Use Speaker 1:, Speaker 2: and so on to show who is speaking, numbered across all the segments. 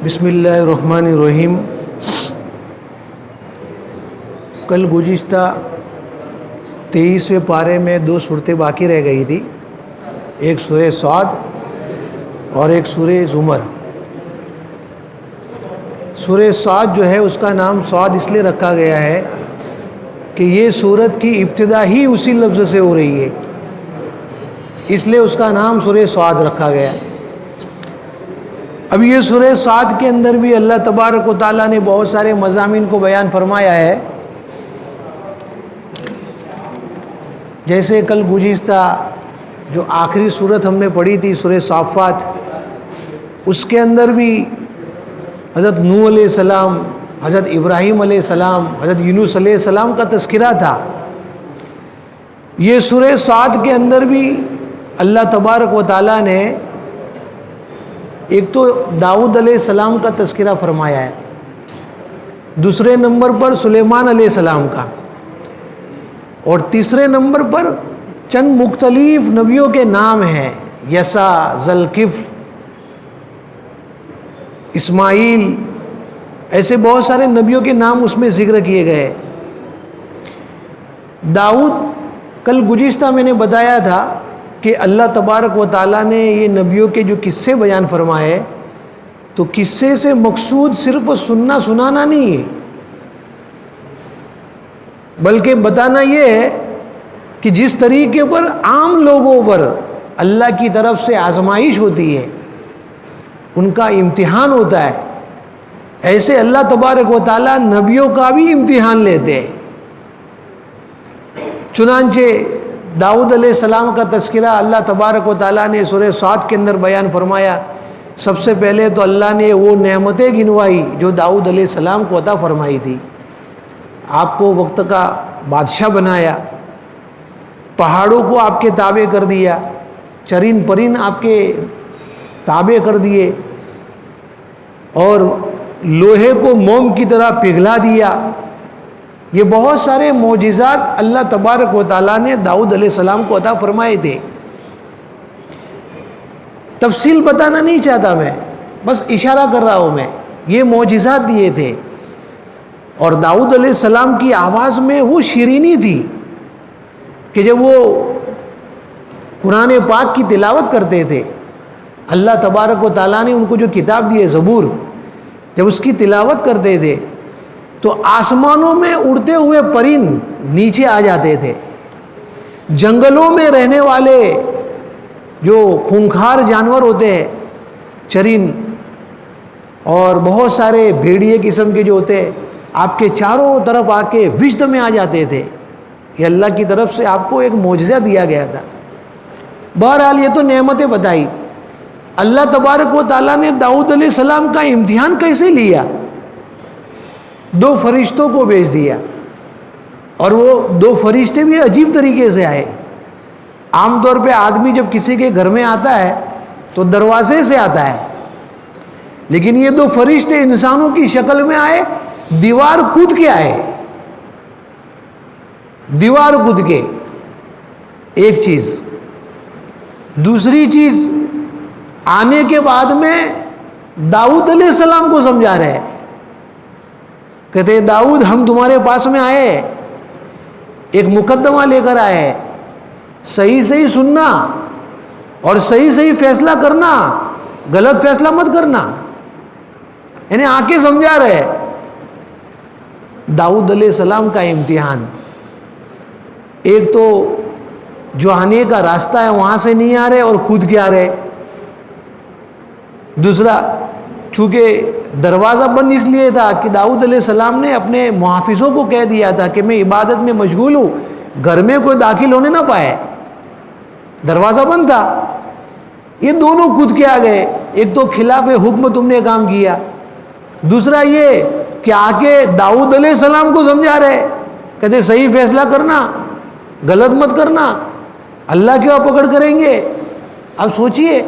Speaker 1: بسم اللہ الرحمن الرحیم۔ کل گزشتہ 23ویں پارے میں 2 صورتیں باقی رہ گئی تھی، ایک سورہ صاد اور ایک سورہ زمر۔ سورہ صاد جو ہے اس کا نام صاد اس لیے رکھا گیا ہے کہ یہ سورت کی ابتدا ہی اسی لفظ سے ہو رہی ہے، اس لیے اس کا نام سورہ صاد رکھا گیا۔ اب یہ سورہ صاد کے اندر بھی اللہ تبارک و تعالیٰ نے بہت سارے مضامین کو بیان فرمایا ہے۔ جیسے کل گزشتہ جو آخری صورت ہم نے پڑھی تھی سورہ صافات، اس کے اندر بھی حضرت نوح علیہ السلام، حضرت ابراہیم علیہ السلام، حضرت یونس علیہ السلام کا تذکرہ تھا۔ یہ سورہ صاد کے اندر بھی اللہ تبارک و تعالیٰ نے ایک تو داؤد علیہ السلام کا تذکرہ فرمایا ہے، دوسرے نمبر پر سلیمان علیہ السلام کا، اور تیسرے نمبر پر چند مختلف نبیوں کے نام ہیں، یسع، ذوالکفل، اسماعیل، ایسے بہت سارے نبیوں کے نام اس میں ذکر کیے گئے۔ داؤد، کل گزشتہ میں نے بتایا تھا کہ اللہ تبارک و تعالیٰ نے یہ نبیوں کے جو قصے بیان فرمائے، تو قصے سے مقصود صرف سننا سنانا نہیں ہے، بلکہ بتانا یہ ہے کہ جس طریقے پر عام لوگوں پر اللہ کی طرف سے آزمائش ہوتی ہے، ان کا امتحان ہوتا ہے، ایسے اللہ تبارک و تعالیٰ نبیوں کا بھی امتحان لیتے ہیں۔ چنانچہ داؤد علیہ السلام کا تذکرہ اللہ تبارک و تعالیٰ نے سورہ صاد کے اندر بیان فرمایا۔ سب سے پہلے تو اللہ نے وہ نعمتیں گنوائی جو داؤد علیہ السلام کو عطا فرمائی تھی۔ آپ کو وقت کا بادشاہ بنایا، پہاڑوں کو آپ کے تابع کر دیا، چرین پرین آپ کے تابع کر دیے، اور لوہے کو موم کی طرح پگھلا دیا۔ یہ بہت سارے معجزات اللہ تبارک و تعالیٰ نے داؤد علیہ السلام کو عطا فرمائے تھے۔ تفصیل بتانا نہیں چاہتا میں، بس اشارہ کر رہا ہوں میں، یہ معجزات دیے تھے۔ اور داؤد علیہ السلام کی آواز میں وہ شیرینی تھی کہ جب وہ قرآن پاک کی تلاوت کرتے تھے، اللہ تبارک و تعالیٰ نے ان کو جو کتاب دی ہے زبور، جب اس کی تلاوت کرتے تھے تو آسمانوں میں اڑتے ہوئے پرند نیچے آ جاتے تھے، جنگلوں میں رہنے والے جو خونخوار جانور ہوتے ہیں، چرند اور بہت سارے بھیڑیے قسم کے جو ہوتے ہیں، آپ کے چاروں طرف آ کے وجد میں آ جاتے تھے۔ یہ اللہ کی طرف سے آپ کو ایک معجزہ دیا گیا تھا۔ بہرحال یہ تو نعمتیں بتائی۔ اللہ تبارک و تعالیٰ نے داؤد علیہ السلام کا امتحان کیسے لیا؟ 2 فرشتوں کو بھیج دیا، اور وہ 2 فرشتے بھی عجیب طریقے سے آئے۔ عام طور پہ آدمی جب کسی کے گھر میں آتا ہے تو دروازے سے آتا ہے، لیکن یہ 2 فرشتے انسانوں کی شکل میں آئے، دیوار کود کے آئے، دیوار کود کے۔ ایک چیز، دوسری چیز، آنے کے بعد میں داؤد علیہ السلام کو سمجھا رہے ہیں، کہتے ہیں داؤد ہم تمہارے پاس میں آئے، ایک مقدمہ لے کر آئے، صحیح صحیح سننا اور صحیح صحیح فیصلہ کرنا، غلط فیصلہ مت کرنا، یعنی آ کے سمجھا رہے۔ داؤد علیہ السلام کا امتحان، ایک تو جو آنے کا راستہ ہے وہاں سے نہیں آ رہے اور کود کے آ رہے، دوسرا چونکہ دروازہ بند اس لیے تھا کہ داؤد علیہ السلام نے اپنے محافظوں کو کہہ دیا تھا کہ میں عبادت میں مشغول ہوں، گھر میں کوئی داخل ہونے نہ پائے، دروازہ بند تھا۔ یہ دونوں کود کے آ گئے، ایک تو خلاف حکم تم نے کام کیا، دوسرا یہ کہ آ کے داؤد علیہ السلام کو سمجھا رہے، کہتے صحیح فیصلہ کرنا، غلط مت کرنا، اللہ کیوں پکڑ کریں گے۔ اب سوچئے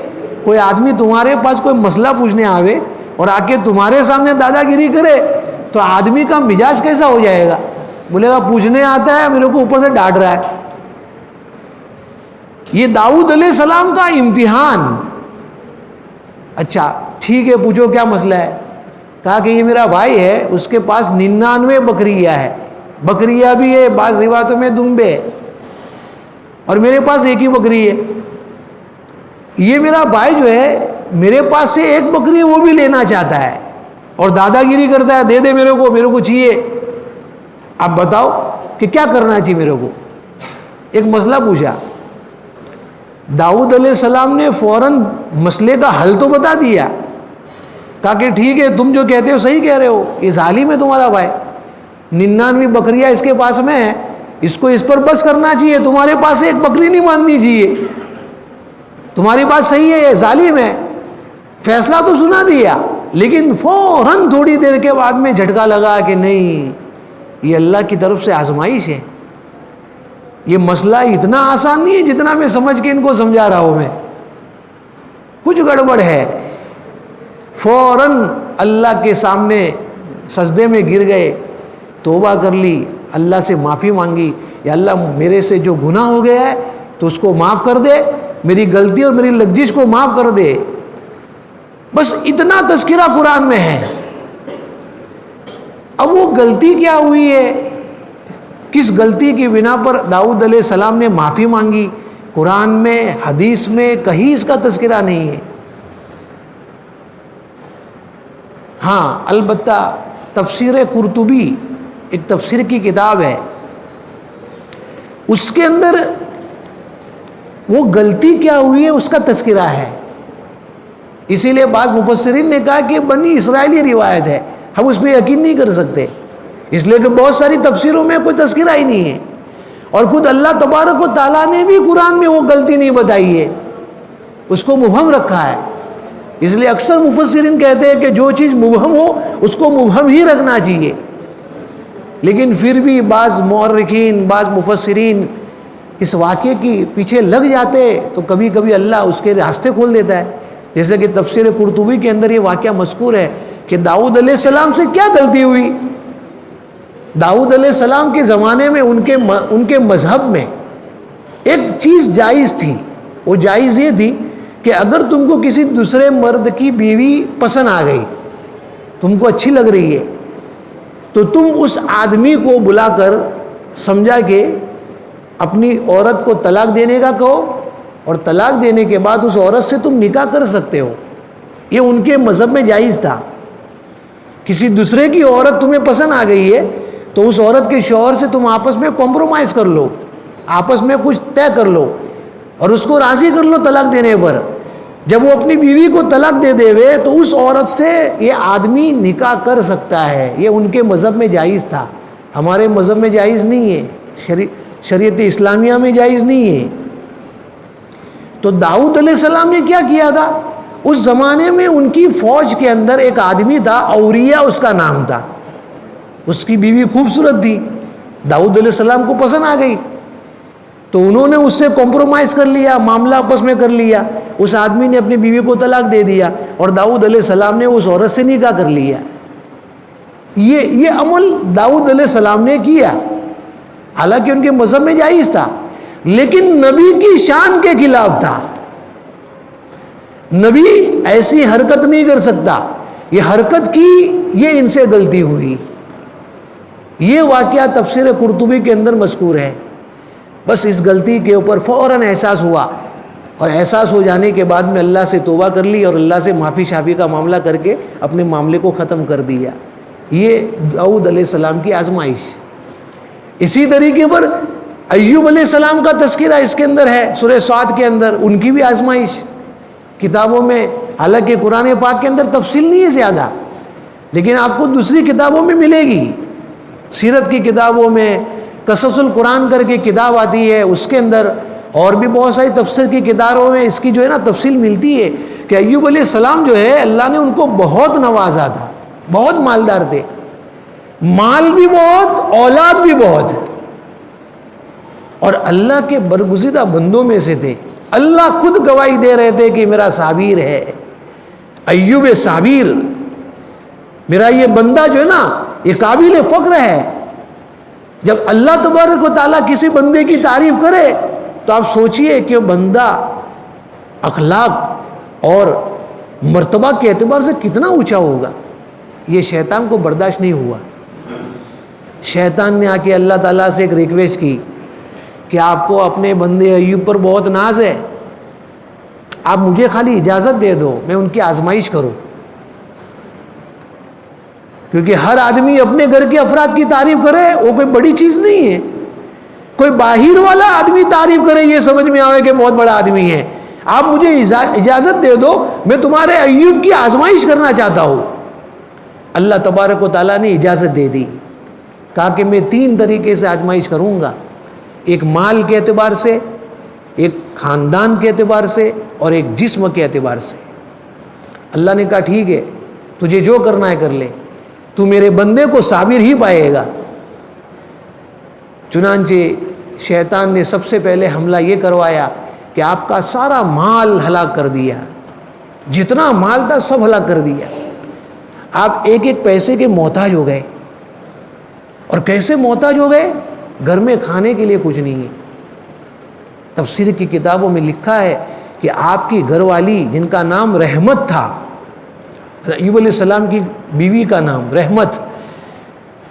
Speaker 1: کوئی آدمی تمہارے پاس کوئی مسئلہ پوچھنے آوے اور آ کے تمہارے سامنے دادا گیری کرے تو آدمی کا مزاج کیسا ہو جائے گا؟ بولے گا پوچھنے آتا ہے، میرے کو اوپر سے ڈانٹ رہا ہے۔ یہ داؤد علیہ السلام کا امتحان۔ اچھا، ٹھیک ہے پوچھو کیا مسئلہ ہے؟ کہا کہ یہ میرا بھائی ہے، اس کے پاس 99 بکریاں ہے، بکریاں بھی ہے، بعض روایتوں میں دمبے ہے، اور میرے پاس ایک ہی بکری ہے۔ یہ میرا بھائی جو ہے میرے پاس سے ایک بکری وہ بھی لینا چاہتا ہے اور دادا گیری کرتا ہے، دے دے میرے کو چاہیے۔ اب بتاؤ کہ کیا کرنا چاہیے میرے کو؟ ایک مسئلہ پوچھا، داؤد علیہ السلام نے فوراً مسئلے کا حل تو بتا دیا، کہا کہ ٹھیک ہے تم جو کہتے ہو صحیح کہہ رہے ہو، یہ ظالم ہے تمہارا بھائی، 99 بکریاں اس کے پاس میں ہے، اس کو اس پر بس کرنا چاہیے، تمہارے پاس ایک بکری نہیں مانگنی چاہیے، تمہاری بات صحیح ہے، یہ ظالم ہے۔ فیصلہ تو سنا دیا، لیکن فوراً تھوڑی دیر کے بعد میں جھٹکا لگا کہ نہیں، یہ اللہ کی طرف سے آزمائش ہے، یہ مسئلہ اتنا آسان نہیں ہے جتنا میں سمجھ کے ان کو سمجھا رہا ہوں، میں کچھ گڑبڑ ہے۔ فوراً اللہ کے سامنے سجدے میں گر گئے، توبہ کر لی، اللہ سے معافی مانگی، یا اللہ میرے سے جو گناہ ہو گیا ہے تو اس کو معاف کر دے، میری غلطی اور میری لغزش کو معاف کر دے۔ بس اتنا تذکرہ قرآن میں ہے۔ اب وہ غلطی کیا ہوئی ہے، کس غلطی کی بنا پر داؤد علیہ السلام نے معافی مانگی، قرآن میں حدیث میں کہیں اس کا تذکرہ نہیں ہے۔ ہاں البتہ تفسیر قرطبی ایک تفسیر کی کتاب ہے، اس کے اندر وہ غلطی کیا ہوئی ہے اس کا تذکرہ ہے۔ اسی لیے بعض مفسرین نے کہا کہ بنی اسرائیلی روایت ہے، ہم اس پہ یقین نہیں کر سکتے، اس لیے کہ بہت ساری تفسیروں میں کوئی تذکرہ ہی نہیں ہے، اور خود اللہ تبارک و تعالیٰ نے بھی قرآن میں وہ غلطی نہیں بتائی ہے، اس کو مبہم رکھا ہے۔ اس لیے اکثر مفسرین کہتے ہیں کہ جو چیز مبہم ہو اس کو مبہم ہی رکھنا چاہیے، لیکن پھر بھی بعض مورخین بعض مفسرین اس واقعے کی پیچھے لگ جاتے تو کبھی کبھی اللہ اس کے راستے کھول دیتا ہے۔ جیسے کہ تفسیر قرطبی کے اندر یہ واقعہ مذکور ہے کہ داؤد علیہ السلام سے کیا غلطی ہوئی۔ داؤد علیہ السلام کے زمانے میں ان کے مذہب میں ایک چیز جائز تھی، وہ جائز یہ تھی کہ اگر تم کو کسی دوسرے مرد کی بیوی پسند آ گئی، تم کو اچھی لگ رہی ہے، تو تم اس آدمی کو بلا کر سمجھا کہ اپنی عورت کو طلاق دینے کا کہو، اور طلاق دینے کے بعد اس عورت سے تم نکاح کر سکتے ہو۔ یہ ان کے مذہب میں جائز تھا۔ کسی دوسرے کی عورت تمہیں پسند آ گئی ہے تو اس عورت کے شوہر سے تم آپس میں کمپرومائز کر لو، آپس میں کچھ طے کر لو اور اس کو راضی کر لو طلاق دینے پر۔ جب وہ اپنی بیوی کو طلاق دے دے وے تو اس عورت سے یہ آدمی نکاح کر سکتا ہے۔ یہ ان کے مذہب میں جائز تھا، ہمارے مذہب میں جائز نہیں ہے، شریعت اسلامیہ میں جائز نہیں ہے۔ تو داؤد علیہ السلام نے کیا کیا تھا، اس زمانے میں ان کی فوج کے اندر ایک آدمی تھا، اوریا اس کا نام تھا، اس کی بیوی خوبصورت تھی، داؤد علیہ السلام کو پسند آ گئی، تو انہوں نے اس سے کمپرومائز کر لیا، معاملہ آپس میں کر لیا، اس آدمی نے اپنی بیوی کو طلاق دے دیا اور داؤد علیہ السلام نے اس عورت سے نکاح کر لیا۔ یہ عمل داؤد علیہ السلام نے کیا، حالانکہ ان کے مذہب میں جائز تھا، لیکن نبی کی شان کے خلاف تھا۔ نبی ایسی حرکت نہیں کر سکتا، یہ حرکت کی، یہ ان سے غلطی ہوئی۔ یہ واقعہ تفسیر قرطبی کے اندر مذکور ہے۔ بس اس غلطی کے اوپر فوراً احساس ہوا، اور احساس ہو جانے کے بعد میں اللہ سے توبہ کر لی اور اللہ سے معافی شافی کا معاملہ کر کے اپنے معاملے کو ختم کر دیا۔ یہ داؤد علیہ السلام کی آزمائش۔ اسی طریقے پر ایوب علیہ السلام کا تذکرہ اس کے اندر ہے، سورہ صاد کے اندر، ان کی بھی آزمائش کتابوں میں، حالانکہ قرآن پاک کے اندر تفصیل نہیں ہے زیادہ، لیکن آپ کو دوسری کتابوں میں ملے گی، سیرت کی کتابوں میں، قصص القرآن کر کے کتاب آتی ہے، اس کے اندر اور بھی بہت ساری تفسیر کی کتابوں میں اس کی جو ہے نا تفصیل ملتی ہے کہ ایوب علیہ السلام جو ہے اللہ نے ان کو بہت نوازا تھا، بہت مالدار تھے، مال بھی بہت، اولاد بھی بہت، اور اللہ کے برگزیدہ بندوں میں سے تھے۔ اللہ خود گواہی دے رہے تھے کہ میرا صابر ہے، ایوب صابر، میرا یہ بندہ جو ہے نا یہ قابل فخر ہے۔ جب اللہ تبارک و تعالیٰ کسی بندے کی تعریف کرے تو آپ سوچئے کہ وہ بندہ اخلاق اور مرتبہ کے اعتبار سے کتنا اونچا ہوگا. یہ شیطان کو برداشت نہیں ہوا. شیطان نے آ کے اللہ تعالیٰ سے ایک ریکویسٹ کی کہ آپ کو اپنے بندے ایوب پر بہت ناز ہے, آپ مجھے خالی اجازت دے دو میں ان کی آزمائش کروں. کیونکہ ہر آدمی اپنے گھر کے افراد کی تعریف کرے وہ کوئی بڑی چیز نہیں ہے. کوئی باہر والا آدمی تعریف کرے یہ سمجھ میں آئے کہ بہت بڑا آدمی ہے. آپ مجھے اجازت دے دو میں تمہارے ایوب کی آزمائش کرنا چاہتا ہوں. اللہ تبارک و تعالیٰ نے اجازت دے دی. کہا کہ میں 3 طریقے سے آزمائش کروں گا, ایک مال کے اعتبار سے, ایک خاندان کے اعتبار سے, اور ایک جسم کے اعتبار سے. اللہ نے کہا ٹھیک ہے تجھے جو کرنا ہے کر لے, تو میرے بندے کو صابر ہی پائے گا. چنانچہ شیطان نے سب سے پہلے حملہ یہ کروایا کہ آپ کا سارا مال ہلاک کر دیا, جتنا مال تھا سب ہلاک کر دیا. آپ ایک ایک پیسے کے محتاج ہو گئے. اور کیسے محتاج ہو گئے؟ گھر میں کھانے کے لیے کچھ نہیں ہے. تفسیر کی کتابوں میں لکھا ہے کہ آپ کی گھر والی جن کا نام رحمت تھا, ایوب علیہ السلام کی بیوی کا نام رحمت,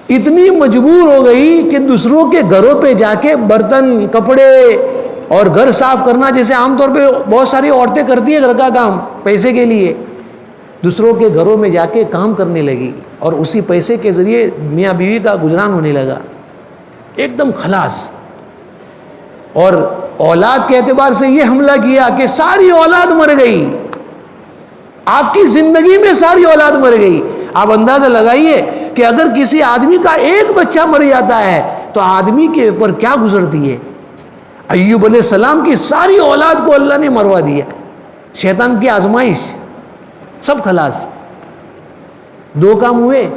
Speaker 1: اتنی مجبور ہو گئی کہ دوسروں کے گھروں پہ جا کے برتن کپڑے اور گھر صاف کرنا, جیسے عام طور پہ بہت ساری عورتیں کرتی ہیں گھر کا کام پیسے کے لیے, دوسروں کے گھروں میں جا کے کام کرنے لگی اور اسی پیسے کے ذریعے میاں بیوی کا گزران ہونے لگا. ایک دم خلاص. اور اولاد کے اعتبار سے یہ حملہ کیا کہ ساری اولاد مر گئی. آپ کی زندگی میں ساری اولاد مر گئی. آپ اندازہ لگائیے کہ اگر کسی آدمی کا ایک بچہ مر جاتا ہے تو آدمی کے اوپر کیا گزرتی ہے. ایوب علیہ السلام کی ساری اولاد کو اللہ نے مروا دیا. شیطان کی آزمائش, سب خلاص. 2 کام ہوئے.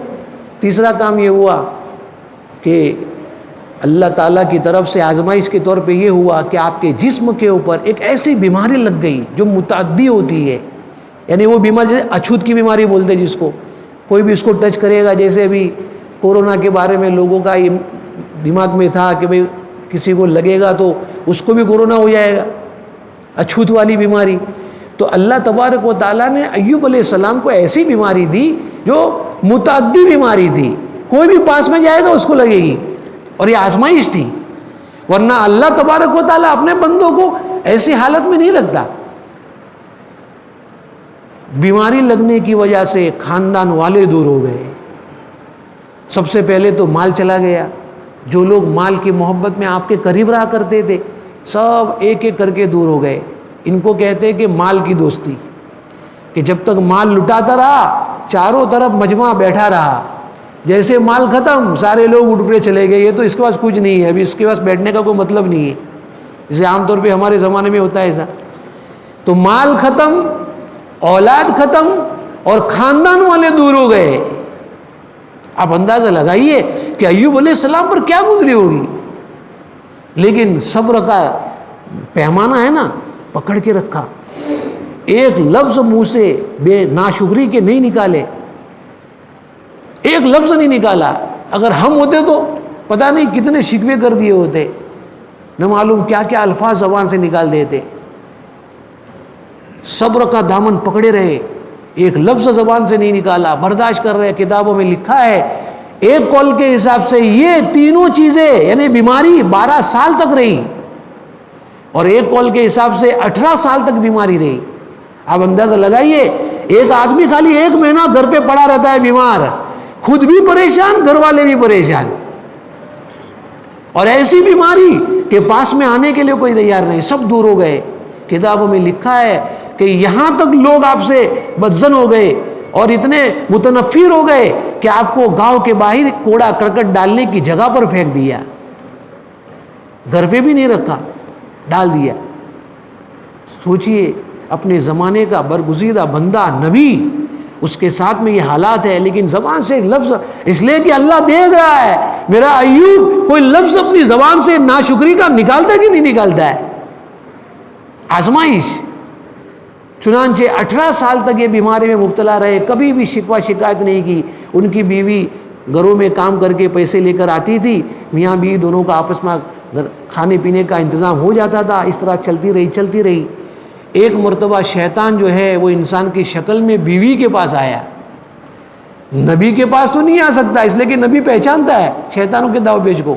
Speaker 1: تیسرا کام یہ ہوا کہ اللہ تعالیٰ کی طرف سے آزمائش کے طور پہ یہ ہوا کہ آپ کے جسم کے اوپر ایک ایسی بیماری لگ گئی جو متعدی ہوتی ہے. یعنی وہ بیماری جیسے اچھوت کی بیماری بولتے ہیں جس کو, کوئی بھی اس کو ٹچ کرے گا, جیسے ابھی کورونا کے بارے میں لوگوں کا یہ دماغ میں تھا کہ بھئی کسی کو لگے گا تو اس کو بھی کورونا ہو جائے گا, اچھوت والی بیماری. تو اللہ تبارک و تعالیٰ نے ایوب علیہ السلام کو ایسی بیماری دی جو متعدی بیماری تھی, کوئی بھی پاس میں جائے گا اس کو لگے گی, اور یہ آزمائش تھی. ورنہ اللہ تبارک و تعالیٰ اپنے بندوں کو ایسی حالت میں نہیں رکھتا. بیماری لگنے کی وجہ سے خاندان والے دور ہو گئے. سب سے پہلے تو مال چلا گیا. جو لوگ مال کی محبت میں آپ کے قریب رہا کرتے تھے سب ایک ایک کر کے دور ہو گئے. ان کو کہتے ہیں کہ مال کی دوستی, کہ جب تک مال لٹاتا رہا چاروں طرف مجمع بیٹھا رہا, جیسے مال ختم سارے لوگ اٹھ پڑے چلے گئے, یہ تو اس کے پاس کچھ نہیں ہے, ابھی اس کے پاس بیٹھنے کا کوئی مطلب نہیں ہے, جیسے عام طور پہ ہمارے زمانے میں ہوتا ہے ایسا. تو مال ختم, اولاد ختم, اور خاندان والے دور ہو گئے. آپ اندازہ لگائیے کہ ایوب علیہ السلام پر کیا گزری ہوگی. لیکن صبر کا پیمانہ ہے نا, پکڑ کے رکھا. ایک لفظ منہ سے بے ناشکری کے نہیں نکالے, ایک لفظ نہیں نکالا. اگر ہم ہوتے تو پتہ نہیں کتنے شکوے کر دیے ہوتے, نہ معلوم کیا کیا الفاظ زبان سے نکال دیتے. صبر کا دامن پکڑے رہے, ایک لفظ زبان سے نہیں نکالا, برداشت کر رہے. کتابوں میں لکھا ہے ایک قول کے حساب سے یہ تینوں چیزیں یعنی بیماری 12 سال تک رہی, اور ایک قول کے حساب سے 18 سال تک بیماری رہی. آپ اندازہ لگائیے, ایک آدمی خالی 1 مہینہ گھر پہ پڑا رہتا ہے بیمار, خود بھی پریشان گھر والے بھی پریشان, اور ایسی بیماری کہ پاس میں آنے کے لیے کوئی تیار نہیں, سب دور ہو گئے. کتابوں میں لکھا ہے کہ یہاں تک لوگ آپ سے بدظن ہو گئے اور اتنے متنفر ہو گئے کہ آپ کو گاؤں کے باہر کوڑا کرکٹ ڈالنے کی جگہ پر پھینک دیا, گھر پہ بھی نہیں رکھا, ڈال دیا. سوچئے اپنے زمانے کا برگزیدہ بندہ نبی, اس کے ساتھ میں یہ حالات ہے, لیکن زبان سے لفظ, اس لیے کہ اللہ دیکھ رہا ہے میرا ایوب کوئی لفظ اپنی زبان سے ناشکری کا نکالتا ہے کہ نہیں نکالتا ہے. آزمائش. چنانچہ 18 سال تک یہ بیماری میں مبتلا رہے, کبھی بھی شکوہ شکایت نہیں کی. ان کی بیوی گھروں میں کام کر کے پیسے لے کر آتی تھی, میاں بیوی دونوں کا آپس میں کھانے پینے کا انتظام ہو جاتا تھا. اس طرح چلتی رہی. ایک مرتبہ شیطان جو ہے وہ انسان کی شکل میں بیوی کے پاس آیا. نبی کے پاس تو نہیں آ سکتا اس لیے کہ نبی پہچانتا ہے شیطانوں کے داؤ پیچ کو.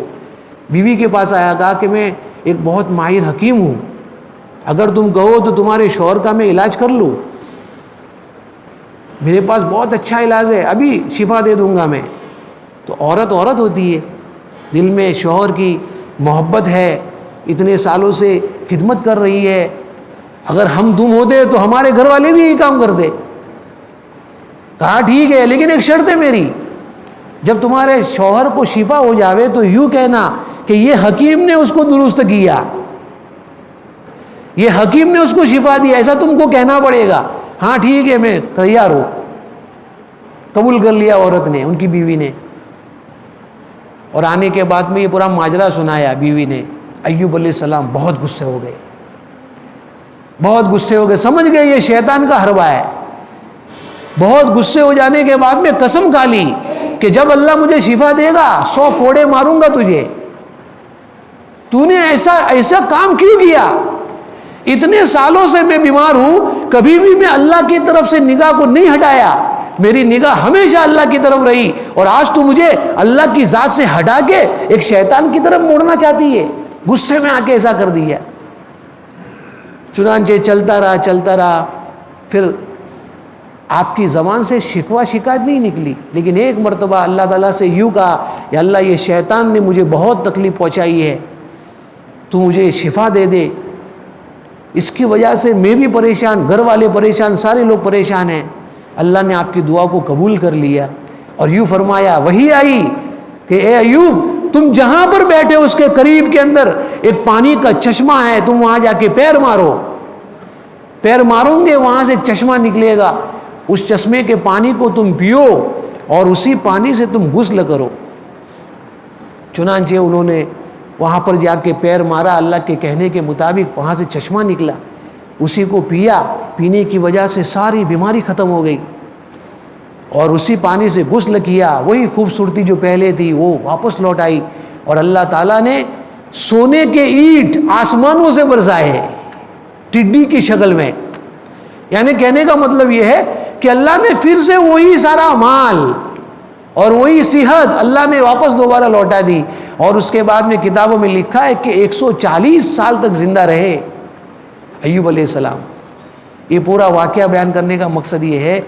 Speaker 1: بیوی کے پاس آیا, کہا کہ میں ایک بہت ماہر حکیم ہوں, اگر تم کہو تو تمہارے شوہر کا میں علاج کر لوں, میرے پاس بہت اچھا علاج ہے, ابھی شفا دے دوں گا میں. تو عورت ہوتی ہے, دل میں شوہر کی محبت ہے, اتنے سالوں سے خدمت کر رہی ہے, اگر ہم تم ہوتے تو ہمارے گھر والے بھی یہی کام کرتے. کہا ٹھیک ہے, لیکن ایک شرط ہے میری, جب تمہارے شوہر کو شفا ہو جاوے تو یوں کہنا کہ یہ حکیم نے اس کو درست کیا, یہ حکیم نے اس کو شفا دیا, ایسا تم کو کہنا پڑے گا. ہاں ٹھیک ہے میں تیار ہوں. قبول کر لیا عورت نے, ان کی بیوی نے, اور آنے کے بعد میں یہ پورا ماجرا سنایا بیوی نے. ایوب علیہ السلام بہت غصے ہو گئے, بہت غصے ہو گئے, سمجھ گئے یہ شیطان کا حربہ ہے. بہت غصے ہو جانے کے بعد میں قسم کھا لی کہ جب اللہ مجھے شفا دے گا 100 کوڑے ماروں گا تجھے. تو نے ایسا کام کیوں کیا؟ اتنے سالوں سے میں بیمار ہوں, کبھی بھی میں اللہ کی طرف سے نگاہ کو نہیں ہٹایا, میری نگاہ ہمیشہ اللہ کی طرف رہی, اور آج تو مجھے اللہ کی ذات سے ہٹا کے ایک شیطان کی طرف موڑنا چاہتی ہے. غصے میں آ کے ایسا کر دیا. چنانچہ چلتا رہا, پھر آپ کی زبان سے شکوہ شکایت نہیں نکلی, لیکن ایک مرتبہ اللہ تعالیٰ سے یوں کہا کہ اللہ یہ شیطان نے مجھے بہت تکلیف پہنچائی ہے, تو مجھے شفا دے دے, اس کی وجہ سے میں بھی پریشان, گھر والے پریشان, سارے لوگ پریشان ہیں. اللہ نے آپ کی دعا کو قبول کر لیا اور یوں فرمایا, وہی آئی کہ اے ایوب تم جہاں پر بیٹھے اس کے قریب کے اندر ایک پانی کا چشمہ ہے, تم وہاں جا کے پیر مارو, پیر ماروں گے وہاں سے ایک چشمہ نکلے گا, اس چشمے کے پانی کو تم پیو اور اسی پانی سے تم غسل کرو. چنانچہ انہوں نے وہاں پر جا کے پیر مارا, اللہ کے کہنے کے مطابق وہاں سے چشمہ نکلا, اسی کو پیا, پینے کی وجہ سے ساری بیماری ختم ہو گئی, اور اسی پانی سے غسل کیا, وہی خوبصورتی جو پہلے تھی وہ واپس لوٹ آئی. اور اللہ تعالیٰ نے سونے کے اینٹ آسمانوں سے برسائے ٹڈی کی شکل میں. یعنی کہنے کا مطلب یہ ہے کہ اللہ نے پھر سے وہی سارا مال اور وہی صحت اللہ نے واپس دوبارہ لوٹا دی. اور اس کے بعد میں کتابوں میں لکھا ہے کہ 140 سال تک زندہ رہے ایوب علیہ السلام. یہ پورا واقعہ بیان کرنے کا مقصد یہ ہے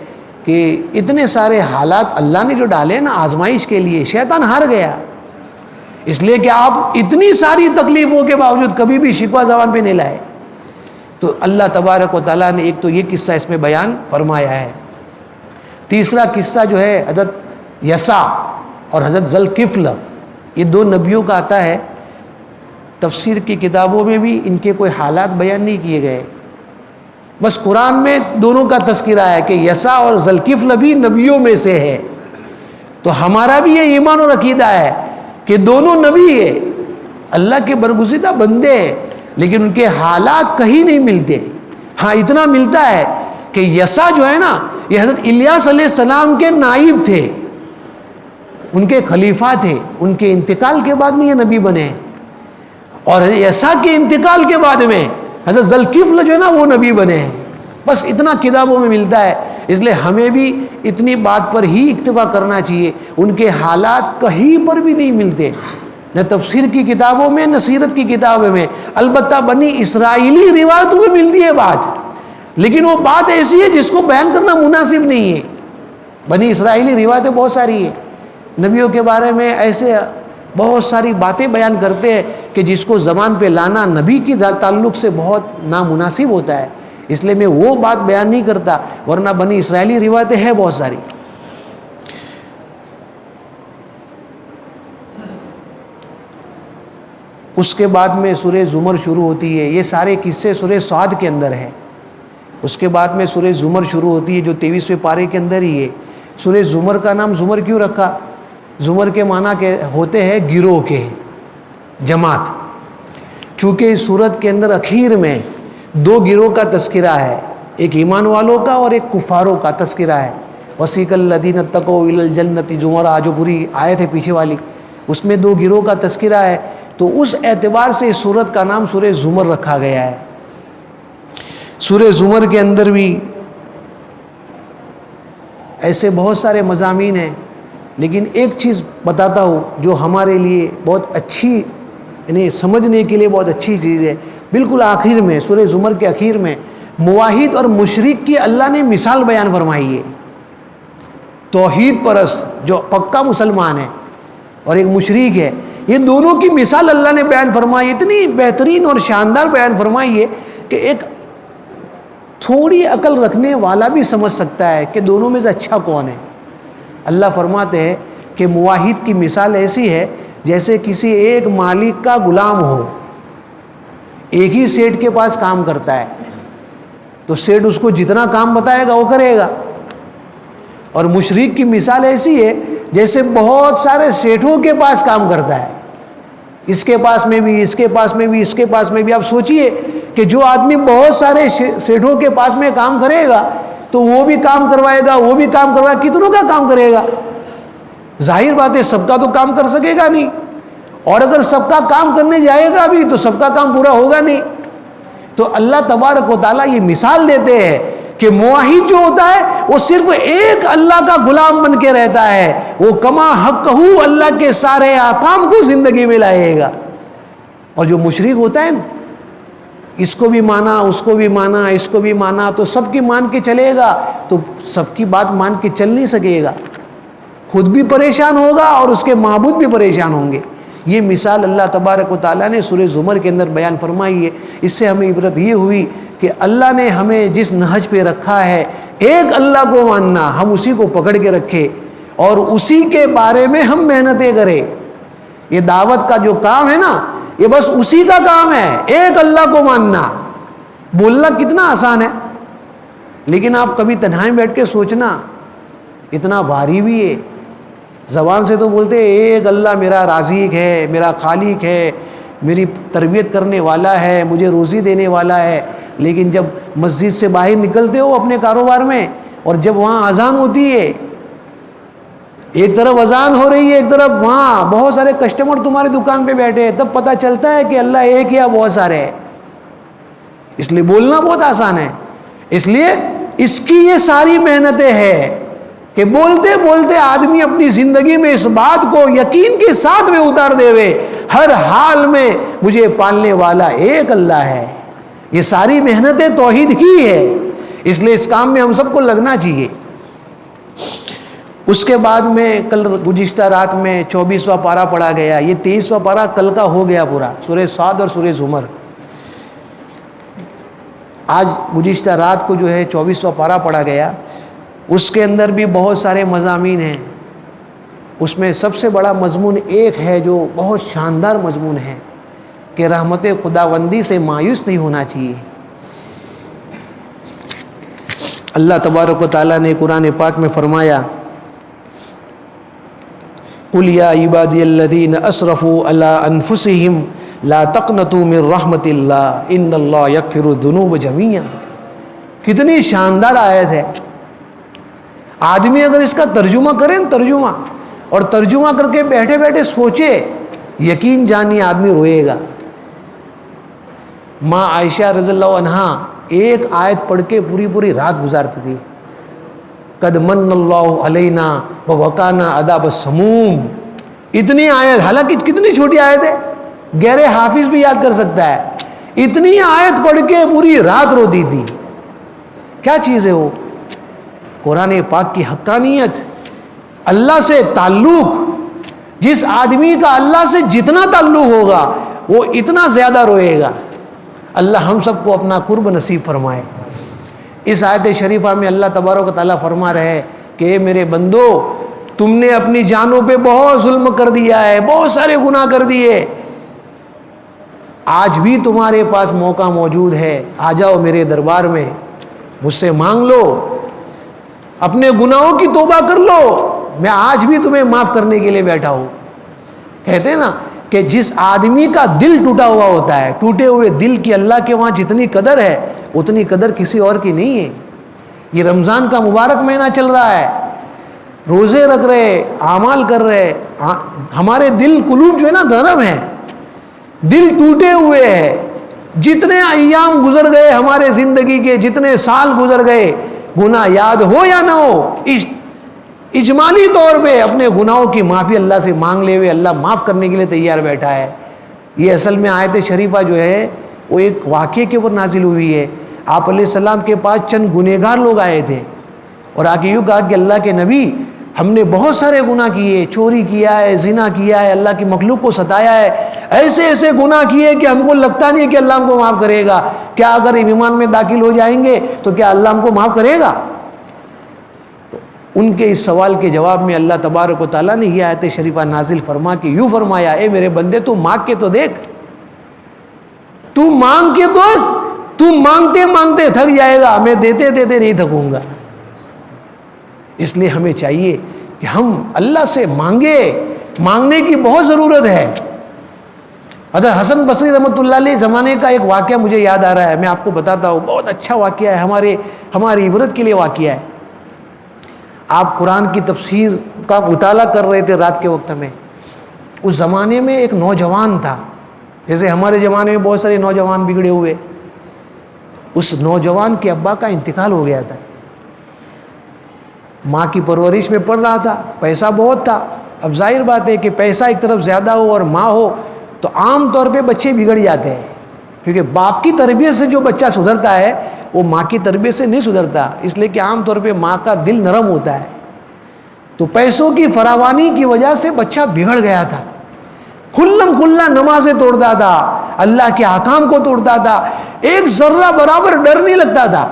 Speaker 1: کہ اتنے سارے حالات اللہ نے جو ڈالے نا آزمائش کے لیے, شیطان ہار گیا, اس لیے کہ آپ اتنی ساری تکلیفوں کے باوجود کبھی بھی شکوہ زبان پہ نہیں لائے. تو اللہ تبارک و تعالیٰ نے ایک تو یہ قصہ اس میں بیان فرمایا ہے. تیسرا قصہ جو ہے حضرت یسع اور حضرت ذوالکفل, یہ 2 نبیوں کا آتا ہے. تفسیر کی کتابوں میں بھی ان کے کوئی حالات بیان نہیں کیے گئے, بس قرآن میں دونوں کا تذکرہ ہے کہ یسع اور ذوالکفل بھی نبیوں میں سے ہے. تو ہمارا بھی یہ ایمان اور عقیدہ ہے کہ دونوں نبی ہے, اللہ کے برگزیدہ بندے ہیں, لیکن ان کے حالات کہیں نہیں ملتے. ہاں اتنا ملتا ہے کہ یسع جو ہے نا یہ حضرت الیاس علیہ السلام کے نائب تھے, ان کے خلیفہ تھے, ان کے انتقال کے بعد میں یہ نبی بنے. اور یسع کے انتقال کے بعد میں حضرت ذوالکفل جو ہے نا وہ نبی بنے ہیں. بس اتنا کتابوں میں ملتا ہے, اس لیے ہمیں بھی اتنی بات پر ہی اکتفا کرنا چاہیے. ان کے حالات کہیں پر بھی نہیں ملتے, نہ تفسیر کی کتابوں میں نہ سیرت کی کتابوں میں. البتہ بنی اسرائیلی روایتوں میں ملتی ہے بات, لیکن وہ بات ایسی ہے جس کو بیان کرنا مناسب نہیں ہے. بنی اسرائیلی روایتیں بہت ساری ہیں, نبیوں کے بارے میں ایسے بہت ساری باتیں بیان کرتے ہیں کہ جس کو زبان پہ لانا نبی کی تعلق سے بہت نامناسب ہوتا ہے. اس لیے میں وہ بات بیان نہیں کرتا, ورنہ بنی اسرائیلی روایتیں ہیں بہت ساری. اس کے بعد میں سورہ زمر شروع ہوتی ہے. یہ سارے قصے سورہ صاد کے اندر ہیں. اس کے بعد میں سورہ زمر شروع ہوتی ہے جو 23ویں پارے کے اندر ہی ہے. سورہ زمر کا نام زمر کیوں رکھا؟ زمر کے معنی کے ہوتے ہیں گروہ کے, جماعت. چونکہ اس سورت کے اندر اخیر میں 2 گروہ کا تذکرہ ہے, ایک ایمان والوں کا اور ایک کفاروں کا تذکرہ ہے. وسیق الذین اتقوا الی الجنۃ زمرا, جو پوری آیت ہے پیچھے والی, اس میں 2 گروہ کا تذکرہ ہے. تو اس اعتبار سے اس سورت کا نام سورہ زمر رکھا گیا ہے. سورہ زمر کے اندر بھی ایسے بہت سارے مضامین ہیں، لیکن ایک چیز بتاتا ہوں جو ہمارے لیے بہت اچھی، یعنی سمجھنے کے لیے بہت اچھی چیز ہے۔ بالکل آخر میں، سورہ زمر کے آخر میں موحد اور مشرک کی اللہ نے مثال بیان فرمائی ہے۔ توحید پرست جو پکا مسلمان ہے اور ایک مشرک ہے، یہ دونوں کی مثال اللہ نے بیان فرمائی، اتنی بہترین اور شاندار بیان فرمائی ہے کہ ایک تھوڑی عقل رکھنے والا بھی سمجھ سکتا ہے کہ دونوں میں سے اچھا کون ہے۔ اللہ فرماتے ہیں کہ موحد کی مثال ایسی ہے جیسے کسی ایک مالک کا غلام ہو، ایک ہی سیٹ کے پاس کام کرتا ہے، تو سیٹ اس کو جتنا کام بتائے گا وہ کرے گا۔ اور مشرک کی مثال ایسی ہے جیسے بہت سارے سیٹوں کے پاس کام کرتا ہے، اس کے پاس میں بھی، اس کے پاس میں بھی، اس کے پاس میں بھی۔ آپ سوچئے کہ جو آدمی بہت سارے سیٹوں کے پاس میں کام کرے گا تو وہ بھی کام کروائے گا، وہ بھی کام کروائے گا، کتنوں کا کام کرے گا؟ ظاہر بات ہے سب کا تو کام کر سکے گا نہیں، اور اگر سب کا کام کرنے جائے گا بھی تو سب کا کام پورا ہوگا نہیں۔ تو اللہ تبارک و تعالیٰ یہ مثال دیتے ہیں کہ موحد جو ہوتا ہے وہ صرف ایک اللہ کا غلام بن کے رہتا ہے، وہ کما حق ہو اللہ کے سارے احکام کو زندگی میں لائے گا۔ اور جو مشرک ہوتا ہے اس کو بھی مانا، اس کو بھی مانا، اس کو بھی مانا، تو سب کی مان کے چلے گا تو سب کی بات مان کے چل نہیں سکے گا، خود بھی پریشان ہوگا اور اس کے معبود بھی پریشان ہوں گے۔ یہ مثال اللہ تبارک و تعالیٰ نے سورہ زمر کے اندر بیان فرمائی ہے۔ اس سے ہمیں عبرت یہ ہوئی کہ اللہ نے ہمیں جس نہج پہ رکھا ہے، ایک اللہ کو ماننا، ہم اسی کو پکڑ کے رکھے اور اسی کے بارے میں ہم محنتیں کریں۔ یہ دعوت کا جو کام ہے نا، یہ بس اسی کا کام ہے، ایک اللہ کو ماننا۔ بولنا کتنا آسان ہے، لیکن آپ کبھی تنہائی میں بیٹھ کے سوچنا اتنا بھاری بھی ہے۔ زبان سے تو بولتے ایک اللہ میرا رازق ہے، میرا خالق ہے، میری تربیت کرنے والا ہے، مجھے روزی دینے والا ہے، لیکن جب مسجد سے باہر نکلتے ہو اپنے کاروبار میں اور جب وہاں اذان ہوتی ہے، ایک طرف اذان ہو رہی ہے، ایک طرف وہاں بہت سارے کسٹمر تمہاری دکان پہ بیٹھے ہیں، تب پتہ چلتا ہے کہ اللہ ایک یا بہت سارے ہے۔ اس لیے بولنا بہت آسان ہے، اس لیے اس کی یہ ساری محنتیں ہیں کہ بولتے بولتے آدمی اپنی زندگی میں اس بات کو یقین کے ساتھ میں اتار دے ہوئے ہر حال میں مجھے پالنے والا ایک اللہ ہے۔ یہ ساری محنتیں توحید کی ہے، اس لیے اس کام میں ہم سب کو لگنا چاہیے۔ اس کے بعد میں کل گزشتہ رات میں 24واں پارہ پڑھا گیا، یہ 23واں پارہ کل کا ہو گیا پورا، سورہ صاد اور سورہ زمر۔ آج گزشتہ رات کو جو ہے 24واں پارہ پڑھا گیا، اس کے اندر بھی بہت سارے مضامین ہیں۔ اس میں سب سے بڑا مضمون ایک ہے جو بہت شاندار مضمون ہے کہ رحمت خداوندی سے مایوس نہیں ہونا چاہیے۔ اللہ تبارک و تعالیٰ نے قرآن پاک میں فرمایا، قُلْ يَا عِبَادِيَ الَّذِينَ أَسْرَفُوا عَلَىٰ أَنفُسِهِمْ لَا تَقْنَطُوا مِن رَحْمَةِ اللَّهِ إِنَّ اللَّهَ يَغْفِرُ الذُّنُوبَ جَمِيعًا۔ کتنی شاندار آیت ہے۔ آدمی اگر اس کا ترجمہ کریں ترجمہ اور ترجمہ کر کے بیٹھے بیٹھے سوچے، یقین جانیے آدمی روئے گا۔ ماں عائشہ رضی اللہ عنہا ایک آیت پڑھ کے پوری رات گزارتی تھی، قد من اللہ علینا ووقانا عذاب السموم۔ اتنی آیت، حالانکہ کتنی چھوٹی آیت ہے، غیر حافظ بھی یاد کر سکتا ہے، اتنی آیت پڑھ کے پوری رات روتی تھی۔ کیا چیز ہے وہ؟ قرآن پاک کی حقانیت، اللہ سے تعلق۔ جس آدمی کا اللہ سے جتنا تعلق ہوگا وہ اتنا زیادہ روئے گا۔ اللہ ہم سب کو اپنا قرب نصیب فرمائے۔ اس آیت شریفہ میں اللہ تبارک و تعالیٰ فرما رہے کہ اے میرے بندو، تم نے اپنی جانوں پہ بہت ظلم کر دیا ہے، بہت سارے گناہ کر دیے، آج بھی تمہارے پاس موقع موجود ہے، آ جاؤ میرے دربار میں، مجھ سے مانگ لو، اپنے گناہوں کی توبہ کر لو، میں آج بھی تمہیں معاف کرنے کے لیے بیٹھا ہوں۔ کہتے ہیں نا کہ جس آدمی کا دل ٹوٹا ہوا ہوتا ہے، ٹوٹے ہوئے دل کی اللہ کے وہاں جتنی قدر ہے اتنی قدر کسی اور کی نہیں ہے۔ یہ رمضان کا مبارک مہینہ چل رہا ہے، روزے رکھ رہے، اعمال کر رہے، ہمارے دل قلوب جو ہے نا نرم ہے، دل ٹوٹے ہوئے ہے، جتنے ایام گزر گئے ہمارے زندگی کے، جتنے سال گزر گئے، گناہ یاد ہو یا نہ ہو، اجمالی طور پہ اپنے گناہوں کی معافی اللہ سے مانگ لے ہوئے اللہ معاف کرنے کے لیے تیار بیٹھا ہے۔ یہ اصل میں آیت شریفہ جو ہے وہ ایک واقعے کے اوپر نازل ہوئی ہے۔ آپ علیہ السلام کے پاس چند گنہگار لوگ آئے تھے اور آ کے یوں کہا کہ اللہ کے نبی، ہم نے بہت سارے گناہ کیے، چوری کیا ہے، زنا کیا ہے، اللہ کی مخلوق کو ستایا ہے، ایسے ایسے گناہ کیے کہ ہم کو لگتا نہیں کہ اللہ ہم کو معاف کرے گا، کیا اگر ایمان میں داخل ہو جائیں گے تو کیا اللہ ہم کو معاف کرے گا؟ تو ان کے اس سوال کے جواب میں اللہ تبارک و تعالیٰ نے یہ آیت شریفہ نازل فرما کے یوں فرمایا، اے میرے بندے تو مانگ کے تو دیکھ، تو مانگ کے تو، تو مانگتے مانگتے تھک جائے گا، میں دیتے دیتے نہیں تھکوں گا۔ اس لیے ہمیں چاہیے کہ ہم اللہ سے مانگے، مانگنے کی بہت ضرورت ہے۔ حضرت حسن بصری رحمۃ اللہ علیہ زمانے کا ایک واقعہ مجھے یاد آ رہا ہے، میں آپ کو بتاتا ہوں، بہت اچھا واقعہ ہے، ہماری عبرت کے لیے واقعہ ہے۔ آپ قرآن کی تفسیر کا مطالعہ کر رہے تھے رات کے وقت میں، اس زمانے میں ایک نوجوان تھا، جیسے ہمارے زمانے میں بہت سارے نوجوان بگڑے ہوئے، اس نوجوان کے ابا کا انتقال ہو گیا تھا، ماں کی پرورش میں پڑ رہا تھا، پیسہ بہت تھا۔ اب ظاہر بات ہے کہ پیسہ ایک طرف زیادہ ہو اور ماں ہو تو عام طور پہ بچے بگڑ جاتے ہیں، کیونکہ باپ کی تربیت سے جو بچہ سدھرتا ہے وہ ماں کی تربیت سے نہیں سدھرتا، اس لیے کہ عام طور پہ ماں کا دل نرم ہوتا ہے۔ تو پیسوں کی فراوانی کی وجہ سے بچہ بگڑ گیا تھا، کھلم کھلا نمازیں توڑتا تھا، اللہ کے احکام کو توڑتا تھا، ایک ذرہ برابر ڈر نہیں لگتا تھا۔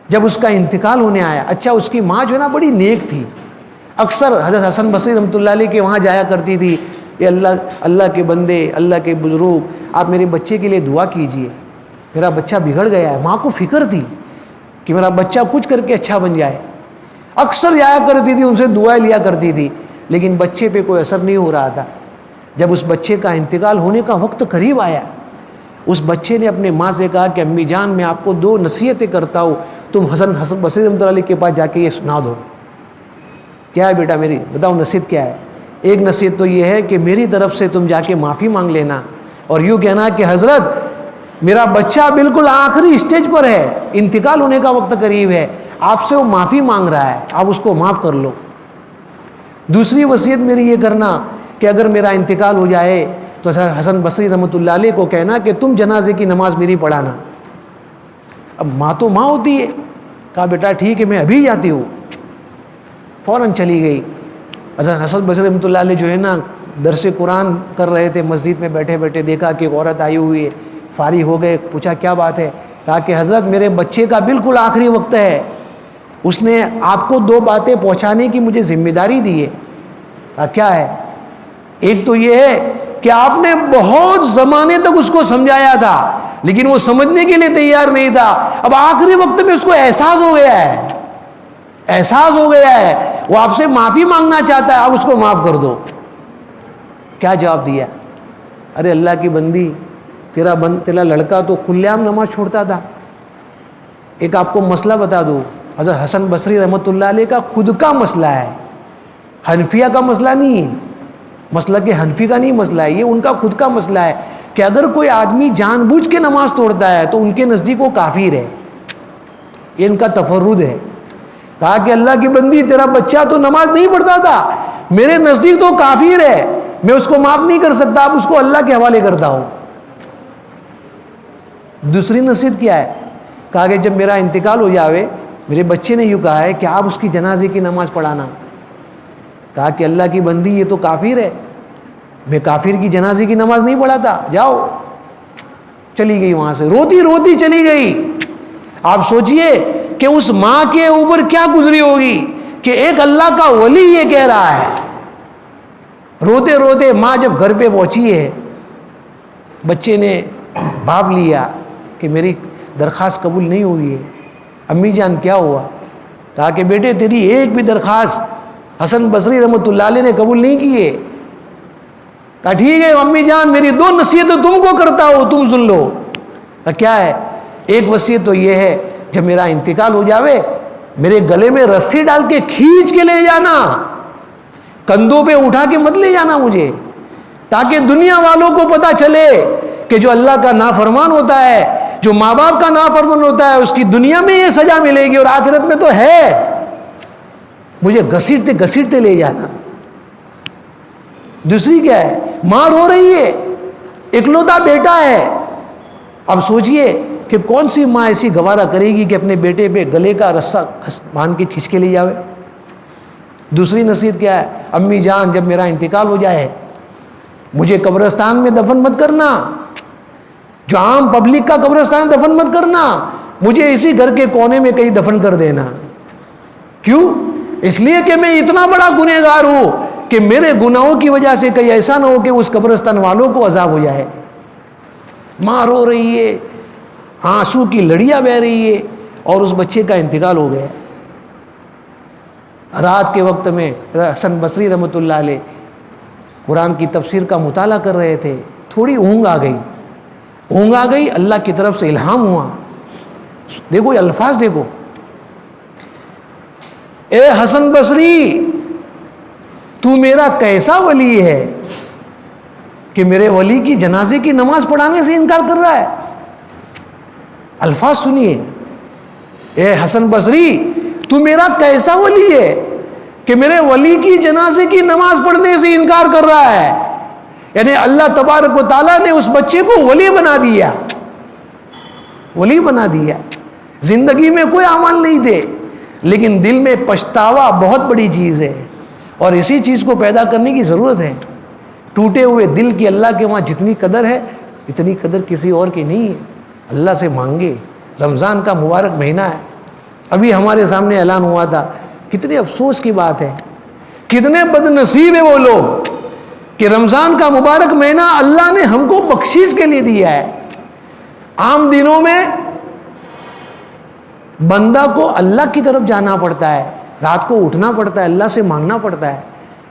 Speaker 1: جب اس کا انتقال ہونے آیا، اچھا اس کی ماں جو ہے نا بڑی نیک تھی، اکثر حضرت حسن بصری رحمۃ اللہ علیہ کے وہاں جایا کرتی تھی، اے اللہ کے بندے، اللہ کے بزرگ، آپ میرے بچے کے لیے دعا کیجئے، میرا بچہ بگڑ گیا ہے۔ ماں کو فکر تھی کہ میرا بچہ کچھ کر کے اچھا بن جائے، اکثر جایا کرتی تھی، ان سے دعائیں لیا کرتی تھی، لیکن بچے پہ کوئی اثر نہیں ہو رہا تھا۔ جب اس بچے کا انتقال ہونے کا وقت قریب آیا، اس بچے نے اپنے ماں سے کہا کہ امی جان، میں آپ کو 2 نصیحتیں کرتا ہوں، تم حسن بصری رحمۃ اللہ علیہ کے پاس جا کے یہ سنا دو۔ کیا ہے بیٹا میری؟ بتاؤ نصیحت کیا ہے؟ ایک نصیحت تو یہ ہے کہ میری طرف سے تم جا کے معافی مانگ لینا اور یوں کہنا کہ حضرت میرا بچہ بالکل آخری اسٹیج پر ہے، انتقال ہونے کا وقت قریب ہے، آپ سے وہ معافی مانگ رہا ہے، آپ اس کو معاف کر لو۔ دوسری وصیت میری یہ کرنا کہ اگر میرا انتقال ہو جائے تو حسن بصری رحمۃ اللہ علیہ کو کہنا کہ تم جنازے کی نماز میری پڑھانا۔ اب ماں تو ماں ہوتی ہے، کہا بیٹا ٹھیک ہے میں ابھی جاتی ہوں، فوراً چلی گئی۔ حضرت حسن بصری رحمۃ اللہ علیہ جو ہے نا درس قرآن کر رہے تھے، مسجد میں بیٹھے بیٹھے دیکھا کہ ایک عورت آئی ہوئی ہے، فارغ ہو گئے، پوچھا کیا بات ہے؟ کہا کہ حضرت میرے بچے کا بالکل آخری وقت ہے، اس نے آپ کو 2 باتیں پہنچانے کی مجھے ذمہ داری دی ہے۔ کہا کیا ہے؟ ایک تو یہ ہے کہ آپ نے بہت زمانے تک اس کو سمجھایا تھا لیکن وہ سمجھنے کے لیے تیار نہیں تھا، اب آخری وقت میں اس کو احساس ہو گیا ہے، احساس ہو گیا ہے، وہ آپ سے معافی مانگنا چاہتا ہے، آپ اس کو معاف کر دو۔ کیا جواب دیا؟ ارے اللہ کی بندی، تیرا لڑکا تو کھلے عام نماز چھوڑتا تھا۔ ایک آپ کو مسئلہ بتا دوں، حضرت حسن بصری رحمۃ اللہ علیہ کا خود کا مسئلہ ہے، حنفیہ کا مسئلہ نہیں ہے، مسئلہ کہ حنفی کا نہیں مسئلہ ہے، یہ ان کا خود کا مسئلہ ہے کہ اگر کوئی آدمی جان بوجھ کے نماز توڑتا ہے تو ان کے نزدیک وہ کافر ہے، یہ ان کا تفرد ہے۔ کہا کہ اللہ کی بندی تیرا بچہ تو نماز نہیں پڑھتا تھا، میرے نزدیک تو کافر ہے، میں اس کو معاف نہیں کر سکتا، اب اس کو اللہ کے حوالے کرتا ہوں۔ دوسری نصیحت کیا ہے؟ کہا کہ جب میرا انتقال ہو جاوے، میرے بچے نے یوں کہا ہے کہ آپ اس کی جنازے کی نماز پڑھانا۔ کہا کہ اللہ کی بندی یہ تو کافر ہے، میں کافر کی جنازے کی نماز نہیں پڑھاتا، جاؤ۔ چلی گئی وہاں سے، روتی روتی چلی گئی۔ آپ سوچئے کہ اس ماں کے اوپر کیا گزری ہوگی کہ ایک اللہ کا ولی یہ کہہ رہا ہے۔ روتے روتے ماں جب گھر پہ پہنچی ہے، بچے نے بھاپ لیا کہ میری درخواست قبول نہیں ہوئی ہے۔ امی جان کیا ہوا؟ کہا کہ بیٹے تیری ایک بھی درخواست حسن بصری رحمۃ اللہ علیہ نے قبول نہیں کی ہے۔ کہا ٹھیک ہے امی جان، میری 2 نصیحتیں تم کو کرتا ہوں، تم سن لو۔ کہا کیا ہے؟ ایک وصیت تو یہ ہے جب میرا انتقال ہو جاوے میرے گلے میں رسی ڈال کے کھینچ کے لے جانا، کندھوں پہ اٹھا کے مت لے جانا مجھے، تاکہ دنیا والوں کو پتہ چلے کہ جو اللہ کا نافرمان ہوتا ہے، جو ماں باپ کا نافرمان ہوتا ہے، اس کی دنیا میں یہ سزا ملے گی اور آخرت میں تو ہے مجھے گھسیٹتے گھسیٹتے لے جانا۔ دوسری کیا ہے، ماں رو رہی ہے، اکلوتا بیٹا ہے۔ اب سوچئے کہ کون سی ماں ایسی گوارا کرے گی کہ اپنے بیٹے پہ گلے کا رسہ باندھ کے کھینچ کے لے جاوے۔ دوسری نصیحت کیا ہے، امی جان جب میرا انتقال ہو جائے مجھے قبرستان میں دفن مت کرنا، جو عام پبلک کا قبرستان دفن مت کرنا، مجھے اسی گھر کے کونے میں کہیں دفن کر دینا۔ کیوں؟ اس لیے کہ میں اتنا بڑا گنہگار ہوں کہ میرے گناہوں کی وجہ سے کہیں ایسا نہ ہو کہ اس قبرستان والوں کو عذاب ہو جائے۔ ماں رو رہی ہے، آنسو کی لڑیاں بہہ رہی ہے اور اس بچے کا انتقال ہو گیا۔ رات کے وقت میں حسن بصری رحمۃ اللہ علیہ قرآن کی تفسیر کا مطالعہ کر رہے تھے، تھوڑی اونگ آ گئی، اللہ کی طرف سے الہام ہوا۔ دیکھو یہ الفاظ دیکھو، اے حسن بصری تو میرا کیسا ولی ہے کہ میرے ولی کی جنازے کی نماز پڑھانے سے انکار کر رہا ہے۔ الفاظ سنیے، اے حسن بصری تو میرا کیسا ولی ہے کہ میرے ولی کی جنازے کی نماز پڑھنے سے انکار کر رہا ہے۔ یعنی اللہ تبارک و تعالیٰ نے اس بچے کو ولی بنا دیا، ولی بنا دیا۔ زندگی میں کوئی اعمال نہیں تھے لیکن دل میں پچھتاوا بہت بڑی چیز ہے اور اسی چیز کو پیدا کرنے کی ضرورت ہے۔ ٹوٹے ہوئے دل کی اللہ کے وہاں جتنی قدر ہے اتنی قدر کسی اور کی نہیں ہے۔ اللہ سے مانگے، رمضان کا مبارک مہینہ ہے، ابھی ہمارے سامنے اعلان ہوا تھا، کتنے افسوس کی بات ہے، کتنے بد نصیب ہیں وہ لوگ کہ رمضان کا مبارک مہینہ اللہ نے ہم کو بخشش کے لیے دیا ہے۔ عام دنوں میں بندہ کو اللہ کی طرف جانا پڑتا ہے، رات کو اٹھنا پڑتا ہے، اللہ سے مانگنا پڑتا ہے،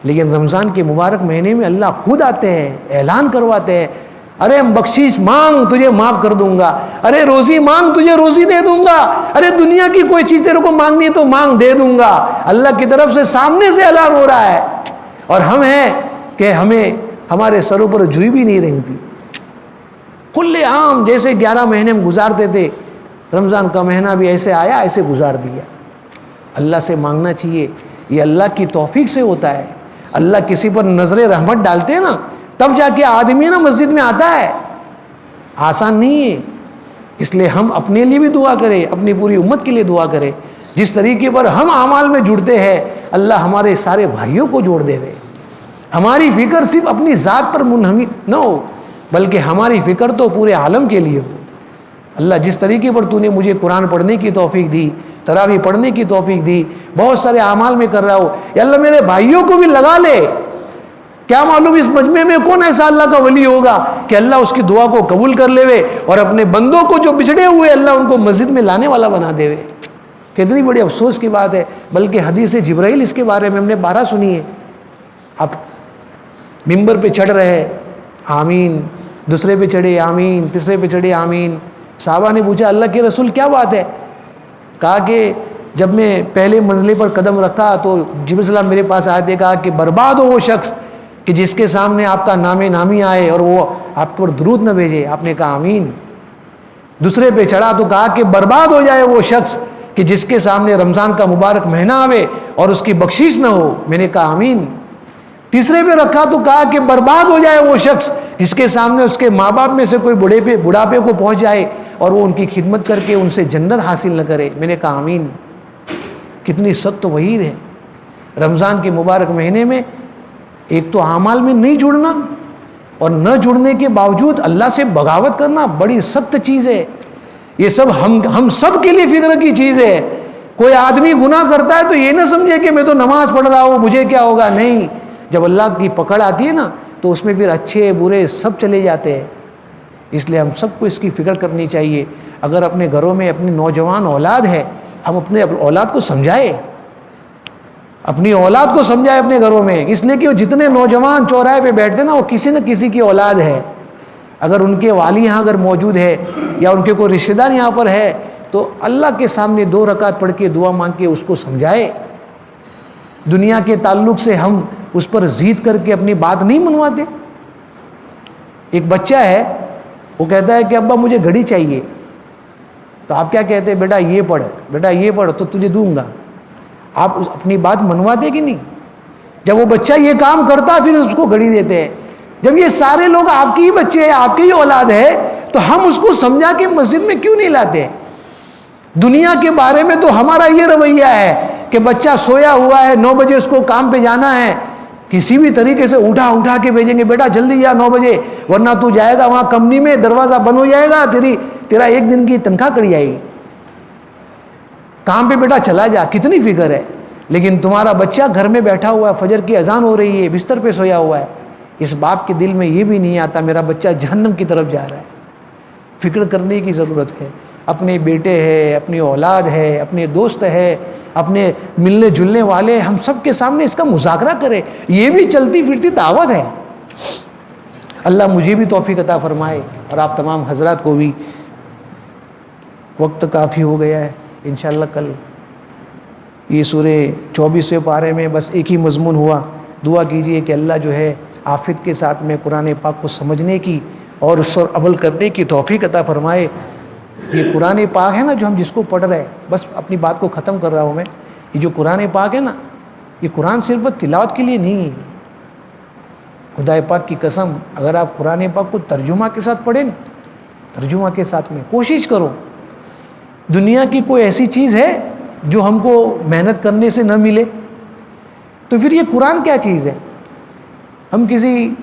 Speaker 1: لیکن رمضان کے مبارک مہینے میں اللہ خود آتے ہیں، اعلان کرواتے ہیں، ارے بخشش مانگ تجھے معاف کر دوں گا، ارے روزی مانگ تجھے روزی دے دوں گا، ارے دنیا کی کوئی چیز تیرے کو مانگنی ہے تو مانگ دے دوں گا۔ اللہ کی طرف سے سامنے سے اعلان ہو رہا ہے اور ہم ہیں کہ ہمیں ہمارے سروں پر جوئی بھی نہیں رینگتی۔ کھلے عام جیسے 11 مہینے ہم گزارتے تھے، رمضان کا مہینہ بھی ایسے آیا ایسے گزار دیا۔ اللہ سے مانگنا چاہیے، یہ اللہ کی توفیق سے ہوتا ہے۔ اللہ کسی پر نظر رحمت ڈالتے ہیں نا تب جا کے آدمی نا مسجد میں آتا ہے، آسان نہیں ہے۔ اس لیے ہم اپنے لیے بھی دعا کریں، اپنی پوری امت کے لیے دعا کریں۔ جس طریقے پر ہم اعمال میں جڑتے ہیں اللہ ہمارے سارے بھائیوں کو جوڑ دے وے۔ ہماری فکر صرف اپنی ذات پر منحمد نہ ہو بلکہ ہماری فکر تو پورے عالم کے لیے ہو۔ اللہ جس طریقے پر تو نے مجھے قرآن پڑھنے کی توفیق دی، تراویح پڑھنے کی توفیق دی، بہت سارے اعمال میں کر رہا ہو، یا اللہ میرے بھائیوں کو بھی لگا لے۔ کیا معلوم اس مجمع میں کون ایسا اللہ کا ولی ہوگا کہ اللہ اس کی دعا کو قبول کر لے وے اور اپنے بندوں کو جو بچھڑے ہوئے اللہ ان کو مسجد میں لانے والا بنا دے وے۔ کتنی بڑی افسوس کی بات ہے۔ بلکہ حدیث جبرائیل اس کے بارے میں ہم نے 12 سنی ہے۔ اب ممبر پہ چڑھ رہے آمین، دوسرے پہ چڑھے آمین، تیسرے پہ چڑھے آمین۔ صحابہ نے پوچھا اللہ کے رسول کیا بات ہے؟ کہا کہ جب میں پہلے منزلے پر قدم رکھا تو جبرائیل السلام میرے پاس آئے تھے، کہا کہ برباد ہو وہ شخص کہ جس کے سامنے آپ کا نام نامی آئے اور وہ آپ پر درود نہ بھیجے۔ آپ نے کہا آمین۔ دوسرے پہ چڑھا تو کہا کہ برباد ہو جائے وہ شخص کہ جس کے سامنے رمضان کا مبارک مہینہ آوے اور اس کی بخشش نہ ہو۔ میں نے کہا آمین۔ تیسرے پہ رکھا تو کہا کہ برباد ہو جائے وہ شخص جس کے سامنے اس کے ماں باپ میں سے کوئی بڑھاپے کو پہنچ جائے اور وہ ان کی خدمت کر کے ان سے جنت حاصل نہ کرے۔ میں نے کہا آمین۔ کتنی سخت وعید ہے۔ رمضان کے مبارک مہینے میں ایک تو اعمال میں نہیں جڑنا اور نہ جڑنے کے باوجود اللہ سے بغاوت کرنا بڑی سخت چیز ہے۔ یہ سب ہم سب کے لیے فکر کی چیز ہے۔ کوئی آدمی گناہ کرتا ہے تو یہ نہ سمجھے کہ میں تو نماز پڑھ رہا ہوں مجھے کیا ہوگا، نہیں۔ جب اللہ کی پکڑ آتی ہے نا تو اس میں پھر اچھے برے سب چلے جاتے ہیں۔ اس لیے ہم سب کو اس کی فکر کرنی چاہیے۔ اگر اپنے گھروں میں اپنی نوجوان اولاد ہے ہم اپنے اولاد کو سمجھائے، اپنی اولاد کو سمجھائے اپنے گھروں میں، اس لیے کہ وہ جتنے نوجوان چوراہے پہ بیٹھتے ہیں نا وہ کسی نہ کسی کی اولاد ہے۔ اگر ان کے والی یہاں اگر موجود ہے یا ان کے کوئی رشتہ دار یہاں پر ہے تو اللہ کے سامنے 2 رکعت پڑھ کے دعا مانگ کے اس کو سمجھائے۔ دنیا کے تعلق سے ہم اس پر ضد کر کے اپنی بات نہیں منواتے۔ ایک بچہ ہے وہ کہتا ہے کہ ابا مجھے گھڑی چاہیے، تو آپ کیا کہتے ہیں؟ بیٹا یہ پڑھ، بیٹا یہ پڑھ تو تجھے دوں گا۔ آپ اپنی بات منواتے کہ نہیں؟ جب وہ بچہ یہ کام کرتا پھر اس کو گھڑی دیتے ہیں۔ جب یہ سارے لوگ آپ کی ہی بچے ہیں، آپ کی ہی اولاد ہے، تو ہم اس کو سمجھا کے مسجد میں کیوں نہیں لاتے؟ دنیا کے بارے میں تو ہمارا یہ رویہ ہے کہ بچہ سویا ہوا ہے، 9 بجے اس کو کام پہ جانا ہے، کسی بھی طریقے سے اٹھا کے بھیجیں گے، بیٹا جلدی جا 9 بجے، ورنہ تو جائے گا وہاں کمپنی میں، دروازہ بند ہو جائے گا، تیرا 1 دن کی تنخواہ کٹ جائے گی، کام پہ بیٹا چلا جا۔ کتنی فکر ہے، لیکن تمہارا بچہ گھر میں بیٹھا ہوا ہے، فجر کی اذان ہو رہی ہے، بستر پہ سویا ہوا ہے، اس باپ کے دل میں یہ بھی نہیں آتا میرا بچہ جہنم کی طرف جا رہا ہے۔ فکر کرنے کی ضرورت ہے، اپنے بیٹے ہے، اپنی اولاد ہے، اپنے دوست ہے، اپنے ملنے جلنے والے، ہم سب کے سامنے اس کا مذاکرہ کرے، یہ بھی چلتی پھرتی دعوت ہے۔ اللہ مجھے بھی توفیق عطا فرمائے اور آپ تمام حضرات کو بھی۔ وقت کافی ہو گیا ہے، انشاءاللہ کل یہ سورہ 24ویں پارے میں بس ایک ہی مضمون ہوا۔ دعا کیجئے کہ اللہ جو ہے آفت کے ساتھ میں قرآن پاک کو سمجھنے کی اور اس پر عمل کرنے کی توفیق عطا فرمائے۔ یہ قرآن پاک ہے نا جو ہم جس کو پڑھ رہے ہیں، بس اپنی بات کو ختم کر رہا ہوں میں، یہ جو قرآن پاک ہے نا، یہ قرآن صرف تلاوت کے لیے نہیں ہے۔ خدا پاک کی قسم، اگر آپ قرآن پاک کو ترجمہ کے ساتھ پڑھیں، ترجمہ کے ساتھ میں کوشش کرو، دنیا کی کوئی ایسی چیز ہے جو ہم کو محنت کرنے سے نہ ملے؟ تو پھر یہ قرآن کیا چیز ہے؟ ہم کسی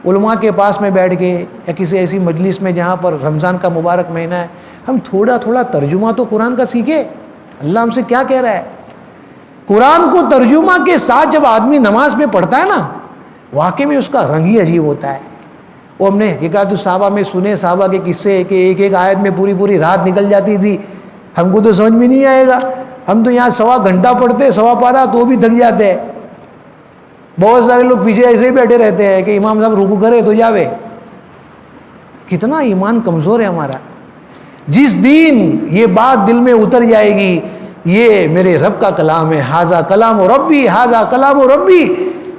Speaker 1: علماء کے پاس میں بیٹھ کے یا کسی ایسی مجلس میں جہاں پر رمضان کا مبارک مہینہ ہے، ہم تھوڑا تھوڑا ترجمہ تو قرآن کا سیکھے۔ اللہ ہم سے کیا کہہ رہا ہے؟ قرآن کو ترجمہ کے ساتھ جب آدمی نماز میں پڑھتا ہے نا، واقعی میں اس کا رنگ ہی عجیب ہوتا ہے۔ وہ ہم نے حکایت الصحابہ میں سنے، صحابہ کے قصے کہ ایک ایک آیت میں پوری رات نکل جاتی تھی، ہم کو تو سمجھ میں نہیں آئے گا، ہم تو یہاں 1.25 گھنٹہ پڑھتے، 1.25 پارہ تو بھی تھک جاتے ہیں۔ بہت سارے لوگ پیچھے ایسے ہی بیٹھے رہتے ہیں کہ امام صاحب رکوع کرے تو جاوے۔ کتنا ایمان کمزور ہے ہمارا۔ جس دن یہ بات دل میں اتر جائے گی یہ میرے رب کا کلام ہے، ھذا کلام ربی، ھذا کلام ربی،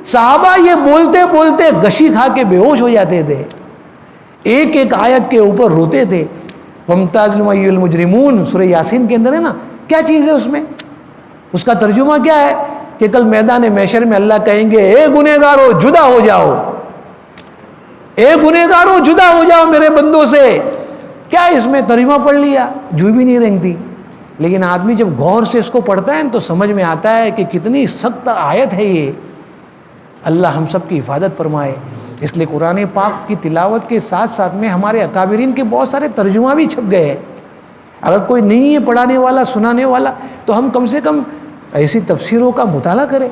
Speaker 1: صحابہ یہ بولتے بولتے گشی کھا کے بے ہوش ہو جاتے تھے، ایک ایک آیت کے اوپر روتے تھے۔ وَامْتَازُوا أَيُّهَا الْمُجْرِمُونَ سورہ یاسین کے اندر ہے نا، کیا چیز ہے اس میں؟ اس کا ترجمہ کیا ہے کہ کل میدان محشر میں اللہ کہیں گے اے گنہگارو جدا ہو جاؤ، اے گنہگارو جدا ہو جاؤ میرے بندوں سے۔ کیا اس میں ترجمہ پڑھ لیا، جو بھی نہیں رنگتی، لیکن آدمی جب غور سے اس کو پڑھتا ہے تو سمجھ میں آتا ہے کہ کتنی سخت آیت ہے یہ۔ اللہ ہم سب کی حفاظت فرمائے۔ اس لیے قرآن پاک کی تلاوت کے ساتھ ساتھ میں ہمارے اکابرین کے بہت سارے ترجمہ بھی چھپ گئے ہیں۔ اگر کوئی نہیں ہے پڑھانے والا، سنانے والا، تو ہم کم سے کم ایسی تفسیروں کا مطالعہ کریں،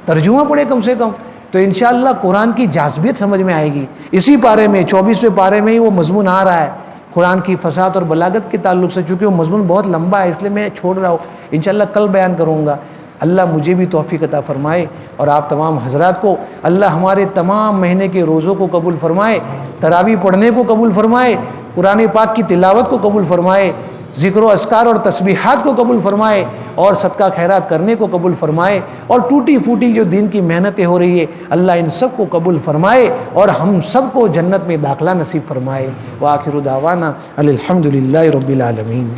Speaker 1: ترجمہ پڑھیں کم سے کم، تو انشاءاللہ قرآن کی جاذبیت سمجھ میں آئے گی۔ اسی پارے میں 24ویں پارے میں ہی وہ مضمون آ رہا ہے قرآن کی فصاحت اور بلاغت کے تعلق سے۔ چونکہ وہ مضمون بہت لمبا ہے اس لیے میں چھوڑ رہا ہوں، انشاءاللہ کل بیان کروں گا۔ اللہ مجھے بھی توفیق عطا فرمائے اور آپ تمام حضرات کو۔ اللہ ہمارے تمام مہینے کے روزوں کو قبول فرمائے، تراویح پڑھنے کو قبول فرمائے، قرآن پاک کی تلاوت کو قبول فرمائے، ذکر و اذکار اور تسبیحات کو قبول فرمائے، اور صدقہ خیرات کرنے کو قبول فرمائے، اور ٹوٹی پھوٹی جو دین کی محنتیں ہو رہی ہے اللہ ان سب کو قبول فرمائے اور ہم سب کو جنت میں داخلہ نصیب فرمائے۔ وآخر دعوانا الحمدللہ رب العالمین۔